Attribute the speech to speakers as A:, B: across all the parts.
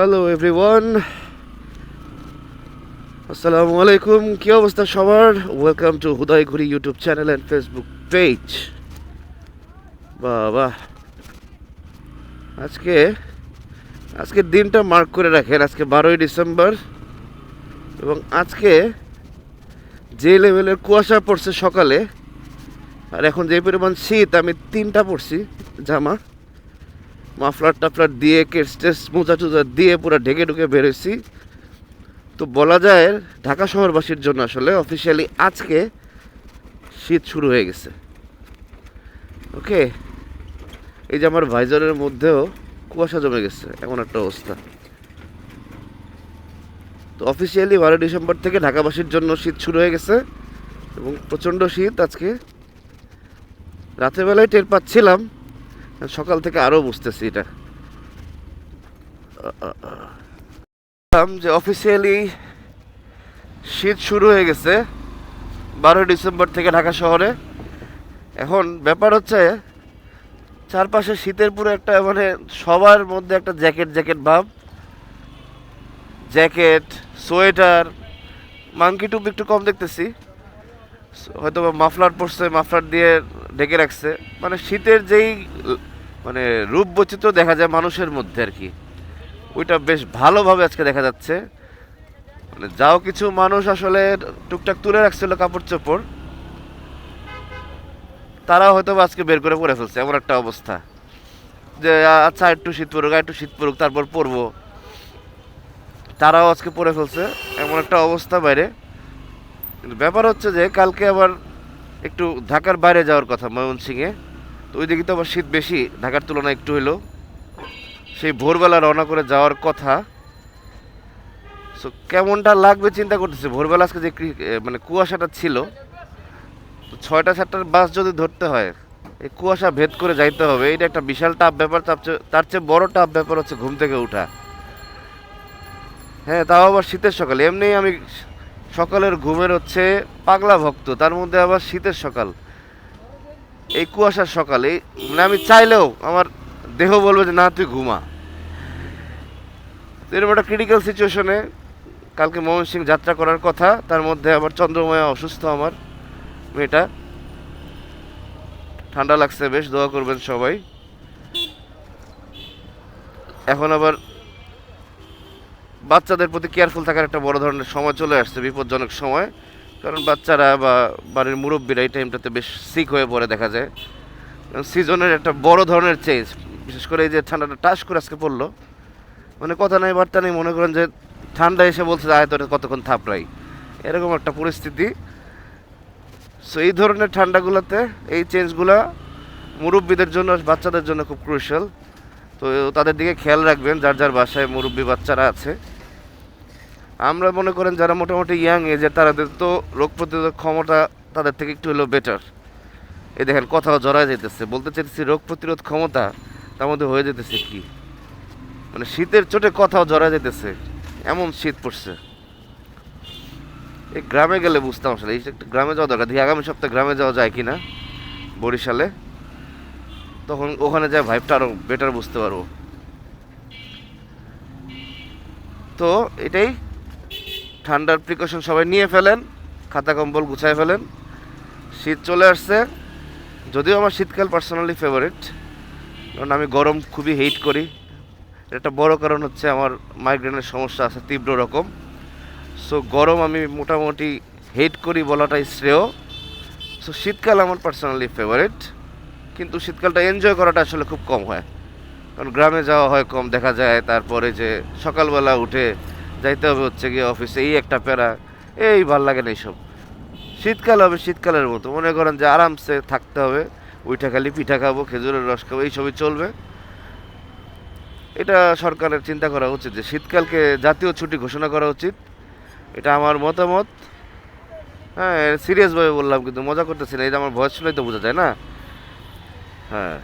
A: Hello everyone, আসসালামু আলাইকুম। কি অবস্থা সবার? Welcome to Hudaighuri YouTube channel and Facebook page. বাবা, আজকে আজকের দিনটা মার্ক করে রাখেন। আজকে 12ই ডিসেম্বর এবং আজকে যে লেভেলের কুয়াশা পড়ছে সকালে, আর এখন যে পরিমাণ শীত, আমি 3টা পরছি জামা, মাফলার টাফলার দিয়ে কেস্টেস মোজা টুজা দিয়ে পুরো ঢেকে ঢুকে বেরোইছি। তো বলা যায় ঢাকা শহরবাসীর জন্য আসলে অফিসিয়ালি আজকে শীত শুরু হয়ে গেছে। ওকে, এই যে আমার ভাইজারের মধ্যেও কুয়াশা জমে গেছে, এমন একটা অবস্থা। তো অফিসিয়ালি 12 ডিসেম্বর থেকে ঢাকাবাসীর জন্য শীত শুরু হয়ে গেছে এবং প্রচণ্ড শীত। আজকে রাতের বেলায় টের পাচ্ছিলাম, সকাল থেকে আরও বুঝতেছি এটা যে অফিসিয়ালি শীত শুরু হয়ে গেছে 12 ডিসেম্বর থেকে ঢাকা শহরে। এখন ব্যাপার হচ্ছে চারপাশে শীতের পুরো একটা মানে সবার মধ্যে একটা জ্যাকেট জ্যাকেট ভাব, জ্যাকেট, সোয়েটার, মাঙ্কি টুপি একটু কম দেখতেছি, হয়তো বা মাফলার পরছে, মাফলার দিয়ে ঢেকে রাখছে। মানে শীতের যেই মানে রূপ বৈচিত্র্য দেখা যায় মানুষের মধ্যে আর কি, ওইটা বেশ ভালোভাবে আজকে দেখা যাচ্ছে। মানে যাও কিছু মানুষ আসলে টুকটাক তুলে রাখছিল কাপড় চোপড়, তারা হয়তো আজকে বের করে পরে ফেলছে, এমন একটা অবস্থা যে আচ্ছা একটু শীত পড়ুক, একটু শীত পড়ুক, তারপর পরবো। তারাও আজকে পরে ফেলছে, এমন একটা অবস্থা বাইরে। কিন্তু ব্যাপার হচ্ছে যে কালকে আবার একটু ঢাকার বাইরে যাওয়ার কথা, ময়মনসিংহে। তো ওই দিকে তো আবার শীত বেশি, ঢাকার তুলনায় একটু হইলো। সেই ভোরবেলা রওনা করে যাওয়ার কথা। সো কেমনটা লাগবে চিন্তা করতেছে। ভোরবেলা আজকে যে মানে কুয়াশাটা ছিল, 6টা-7টার বাস যদি ধরতে হয়, এই কুয়াশা ভেদ করে যাইতে হবে। এটা একটা বিশাল টাফ ব্যাপার। তার চেয়ে বড় টাফ ব্যাপার হচ্ছে ঘুম থেকে ওঠা। হ্যাঁ, তাও আবার শীতের সকালে। এমনি আমি সকালের ঘুমের হচ্ছে পাগলা ভক্ত, তার মধ্যে আবার শীতের সকাল, এই কুয়াশার সকাল। এই মানে আমি চাইলেও আমার দেহ বলবে যে না, তুই ঘুমা। এরকম একটা ক্রিটিক্যাল সিচুয়েশনে কালকে ময়মনসিংহ যাত্রা করার কথা। তার মধ্যে আবার চন্দ্রময়া অসুস্থ, আমার মেয়েটা। ঠান্ডা লাগছে বেশ, দোয়া করবেন সবাই। এখন আবার বাচ্চাদের প্রতি কেয়ারফুল থাকার একটা বড় ধরনের সময় চলে আসছে, বিপজ্জনক সময়। কারণ বাচ্চারা বা বাড়ির মুরব্বীরা এই টাইমটাতে বেশ সিক হয়ে পড়ে দেখা যায়। সিজনের একটা বড় ধরনের চেঞ্জ, বিশেষ করে এই যে ঠান্ডাটা টাস করে আজকে পড়লো, মানে কথা নেই বার্তা নেই, মনে করেন যে ঠান্ডা এসে বলছে যে আয়তনে কতক্ষণ থাপড়াই, এরকম একটা পরিস্থিতি। সো এই ধরনের ঠান্ডাগুলোতে এই চেঞ্জগুলো মুরব্বীদের জন্য, বাচ্চাদের জন্য খুব ক্রুশাল। তো তাদের দিকে খেয়াল রাখবেন, যার যার বাসায় মুরব্বী বাচ্চারা আছে। আমরা মনে করেন যারা মোটামুটি ইয়াং এজের, তাদের তো রোগ প্রতিরোধক ক্ষমতা তাদের থেকে একটু হলেও বেটার। এই দেখেন কথাও জড়ায় যেতেছে, বলতে চাইতেছি রোগ প্রতিরোধ ক্ষমতা, তার মধ্যে হয়ে যেতেছে কি, মানে শীতের চোটে কথাও জড়ায় যেতেছে, এমন শীত পড়ছে। এই গ্রামে গেলে বুঝতাম আসলে, এই একটা গ্রামে যাওয়া দরকার। দেখি আগামী সপ্তাহে গ্রামে যাওয়া যায় কিনা, বরিশালে। তখন ওখানে যায় ভাইবটা আরও বেটার বুঝতে পারবো। তো এটাই, ঠান্ডার প্রিকশন সবাই নিয়ে ফেলেন, খাতা কম্বল গুছায় ফেলেন। শীত চলে আসছে, যদিও আমার শীতকাল পার্সোনালি ফেভারিট, কারণ আমি গরম খুবই হেট করি। একটা বড় কারণ হচ্ছে আমার মাইগ্রেনের সমস্যা আছে তীব্র রকম। সো গরম আমি মোটামুটি হেট করি বলাটাই শ্রেয়। সো শীতকাল আমার পার্সোনালি ফেভারিট, কিন্তু শীতকালটা এনজয় করাটা আসলে খুব কম হয়, কারণ গ্রামে যাওয়া হয় কম, দেখা যায়। তারপরে যে সকালবেলা উঠে যাইতে হবে হচ্ছে গিয়ে অফিসে, এই একটা প্যারা, এই ভাল লাগে না এইসব। শীতকাল হবে শীতকালের মতো, মনে করেন যে আরামসে থাকতে হবে, উইঠা খালি পিঠা খাবো, খেজুরের রস খাবো, এইসবই চলবে। এটা সরকারের চিন্তা করা উচিত যে শীতকালকে জাতীয় ছুটি ঘোষণা করা উচিত। এটা আমার মতামত। হ্যাঁ, সিরিয়াসভাবে বললাম, কিন্তু মজা করতেছি না, এই যে আমার ভয়েস শুনেই তো বোঝা যায় না। হ্যাঁ,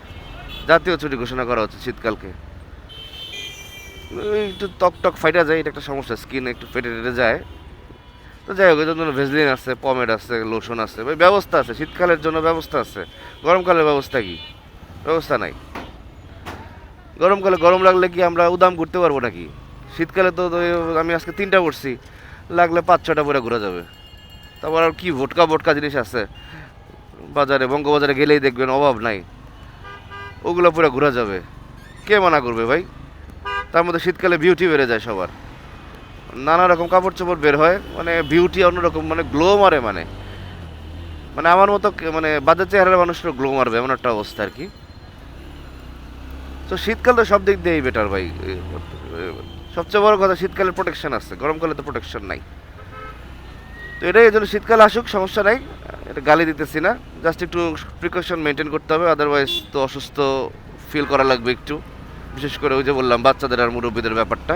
A: জাতীয় ছুটি ঘোষণা করা উচিত শীতকালকে। একটু ত্বক টক ফাইটা যায়, এটা একটা সমস্যা, স্কিন একটু ফেটে টেটে যায়। তো যাই হোক, এর জন্য ভেজলিন আছে, পমেড আছে, লোশন আছে, ভাই ব্যবস্থা আছে, শীতকালের জন্য ব্যবস্থা আছে। গরমকালের ব্যবস্থা কি? ব্যবস্থা নাই। গরমকালে গরম লাগলে কি আমরা উদাম ঘুরতে পারবো নাকি? শীতকালে তো আমি আজকে 3টা পড়ছি, লাগলে 5-6টা পরে ঘোরা যাবে। তারপর আর কি ভোটকা ভোটকা জিনিস আছে বাজারে, বঙ্গবাজারে গেলেই দেখবেন অভাব নাই, ওগুলো পুরো ঘোরা যাবে। কে মানা করবে ভাই? তার মধ্যে শীতকালে বিউটি বেড়ে যায় সবার, নানা রকম কাপড় চোপড় বের হয়, মানে বিউটি অন্যরকম, মানে গ্লো মারে, মানে মানে আমার মতো মানে বাজার চেহারার মানুষের গ্লো মারবে এমন একটা অবস্থা আর কি। তো শীতকাল তো সব দিক দিয়েই বেটার ভাই। সবচেয়ে বড় কথা শীতকালে প্রোটেকশন আছে, গরমকালে তো প্রোটেকশন নাই। তো এটাই, এই জন্য শীতকাল আসুক সমস্যা নাই, এটা গালি দিতেছি না, জাস্ট একটু প্রিকশন মেনটেন করতে হবে, আদারওয়াইজ তো অসুস্থ ফিল করা লাগবে একটু। বিশেষ করে ওই যে বললাম বাচ্চাদের আর মুরব্বীদের ব্যাপারটা,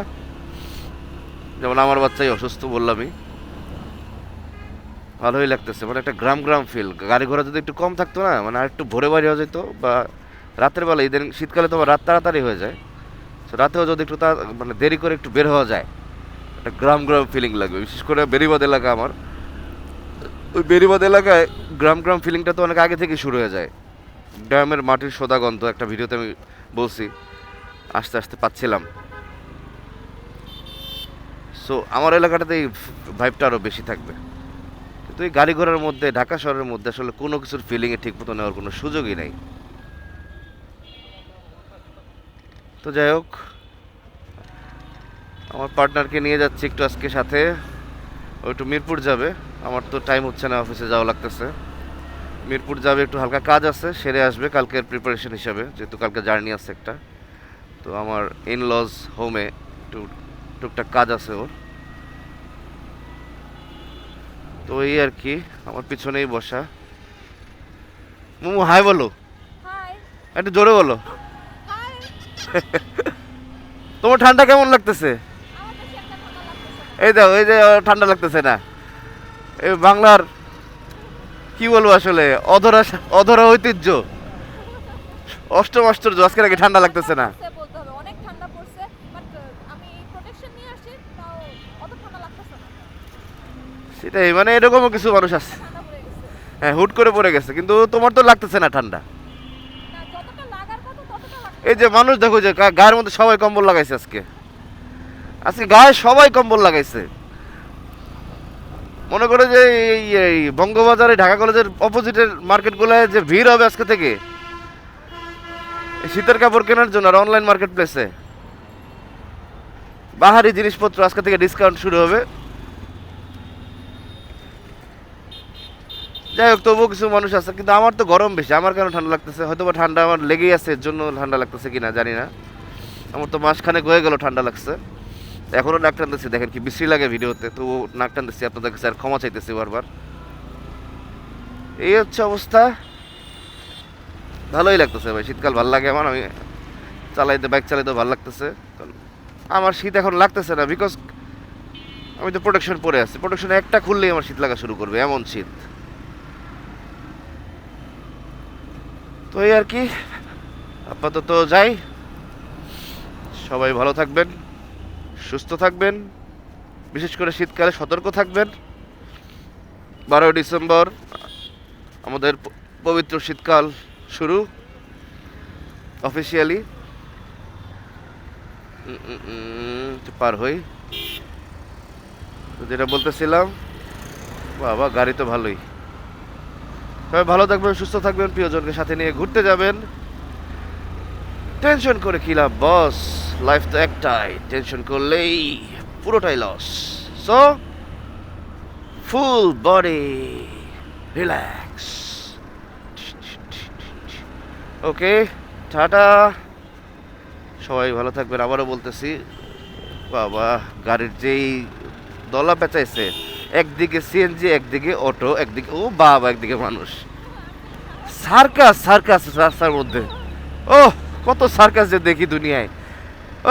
A: যেমন আমার বাচ্চাই অসুস্থ বললামই, ভালোই লাগতেছে, মানে একটা গ্রাম গ্রাম ফিল। গাড়ি ঘোড়া যদি একটু কম থাকতো না, মানে আর একটু ভোরে বাড়ি হয়ে যেত, বা রাতের বেলা, ইদানিং শীতকালে তো রাত তাড়াতাড়ি হয়ে যায়, তো রাতেও যদি একটু মানে দেরি করে একটু বের হওয়া যায়, একটা গ্রাম গ্রাম ফিলিং লাগবে। বিশেষ করে বেরিবাদ এলাকা আমার, ওই বেরিবাদ এলাকায় গ্রাম গ্রাম ফিলিংটা তো অনেক আগে থেকে শুরু হয়ে যায়। ড্যামের মাটির সোদা গন্ধ, একটা ভিডিওতে আমি বলছি, আস্তে আস্তে পাচ্ছিলাম। সো আমার এলাকাটাতে এই ভাইবটা আরও বেশি থাকবে। কিন্তু এই গাড়ি ঘোড়ার মধ্যে, ঢাকা শহরের মধ্যে আসলে কোনো কিছুর ফিলিংয়ে ঠিক মতো নেওয়ার কোনো সুযোগই নাই। তো যাই হোক, আমার পার্টনারকে নিয়ে যাচ্ছি একটু আজকে সাথে, ও একটু মিরপুর যাবে, আমার তো টাইম হচ্ছে না, অফিসে যাওয়া লাগতেছে। মিরপুর যাবে, একটু হালকা কাজ আছে, সেরে আসবে কালকের প্রিপারেশন হিসাবে, যেহেতু কালকে জার্নি আছে একটা। তো আমার ইনলজ হোমে একটু টুকটাক কাজ আছে ওর, তো এই আর কি। আমার পিছনেই বসা। মুমু হাই বলো,
B: হাই
A: একটু জোরে বলো।
B: হাই।
A: তোমার ঠান্ডা কেমন লাগতেছে?
B: আমার বেশি একটা ঠান্ডা লাগতেছে না।
A: এই দাও, এই যে ঠান্ডা লাগতেছে না, এই বাংলার কি বলবো আসলে, অধরা অধরা ঐতিহ্য, অষ্টম আশ্চর্য, আজকে নাকি ঠান্ডা লাগতেছে না।
B: পড়ছে বলতে হবে, অনেক ঠান্ডা পড়ছে, বাট আমি প্রোটেকশন নিয়ে আসছি, তাও অত ঠান্ডা লাগতেছে না।
A: সেটাই, মানে এরকমও কিছু মানুষ আছে,
B: ঠান্ডা পড়ে গেছে।
A: হ্যাঁ হুট করে পড়ে গেছে, কিন্তু তোমার তো লাগতেছে না ঠান্ডা।
B: না, যতটা লাগার কথা ততটা লাগছে।
A: এই যে মানুষ দেখো যে গায়ের মধ্যে সবাই কম্বল লাগাইছে আজকে, আজকে গায়ে সবাই কম্বল লাগাইছে। মনে করে যে এই বঙ্গবাজারে ঢাকা কলেজের অপোজিটের মার্কেটগুলোয় যে ভিড় হবে আজকে থেকে এই শীতের কাপড় কেনার জন্য, আর অনলাইন মার্কেট প্লেসে বাহারি জিনিসপত্র আজকে থেকে ডিসকাউন্ট শুরু হবে। যাই হোক, তবুও কিছু মানুষ আছে, কিন্তু আমার তো গরম বেশি, আমার কেন ঠান্ডা লাগতেছে? হয়তো বা ঠান্ডা আমার লেগেই আছে, এর জন্য ঠান্ডা লাগতেছে কিনা জানি না। আমার তো মাসখানেক হয়ে গেল ঠান্ডা লাগছে, এখনও নাক টানতেছি, দেখেন কি বিশ্রী লাগে ভিডিওতে, তো নাক টানতেছি আপনাদের কাছে, আর ক্ষমা চাইতেছি বারবার। এই হচ্ছে অবস্থা। ভালোই লাগতেছে ভাই, শীতকাল ভালো লাগে আমার, আমি চালাইতে, বাইক চালাইতে ভালো লাগতেছে। কারণ আমার শীত এখন লাগতেছে না, বিকজ আমি তো প্রোটেকশন পরে আছি, প্রোটেকশন একটা খুললেই আমার শীত লাগা শুরু করবে, এমন শীত। তো এই আর কি, আপাতত যাই। সবাই ভালো থাকবেন, সুস্থ থাকবেন, বিশেষ করে শীতকালে সতর্ক থাকবেন। 12 ডিসেম্বর আমাদের পবিত্র শীতকাল শুরু অফিসিয়ালি। পার হই, তো যেটা বলতেছিলাম, বাবা গাড়ি তো ভালোই। সবাই ভালো থাকবেন, সুস্থ থাকবেন, প্রিয়জনকে সাথে নিয়ে ঘুরতে যাবেন। টেনশন করে কি লাভ বস, লাইফ তো একটাই, টেনশন করলেই পুরোটাই loss. So full body relax. Okay, ta-ta, সবাই ভালো থাকবেন। আবারও বলতেছি, বাবা গাড়ির যেই দলা পেঁচাইছে, একদিকে সিএনজি, একদিকে অটো, একদিকে ও বাবা, একদিকে মানুষ, সার্কাস সার্কাস রাস্তার মধ্যে। ও কত সার্কাস যে দেখি দুনিয়ায়।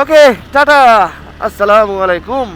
A: ওকে টাটা, আসসালামু আলাইকুম।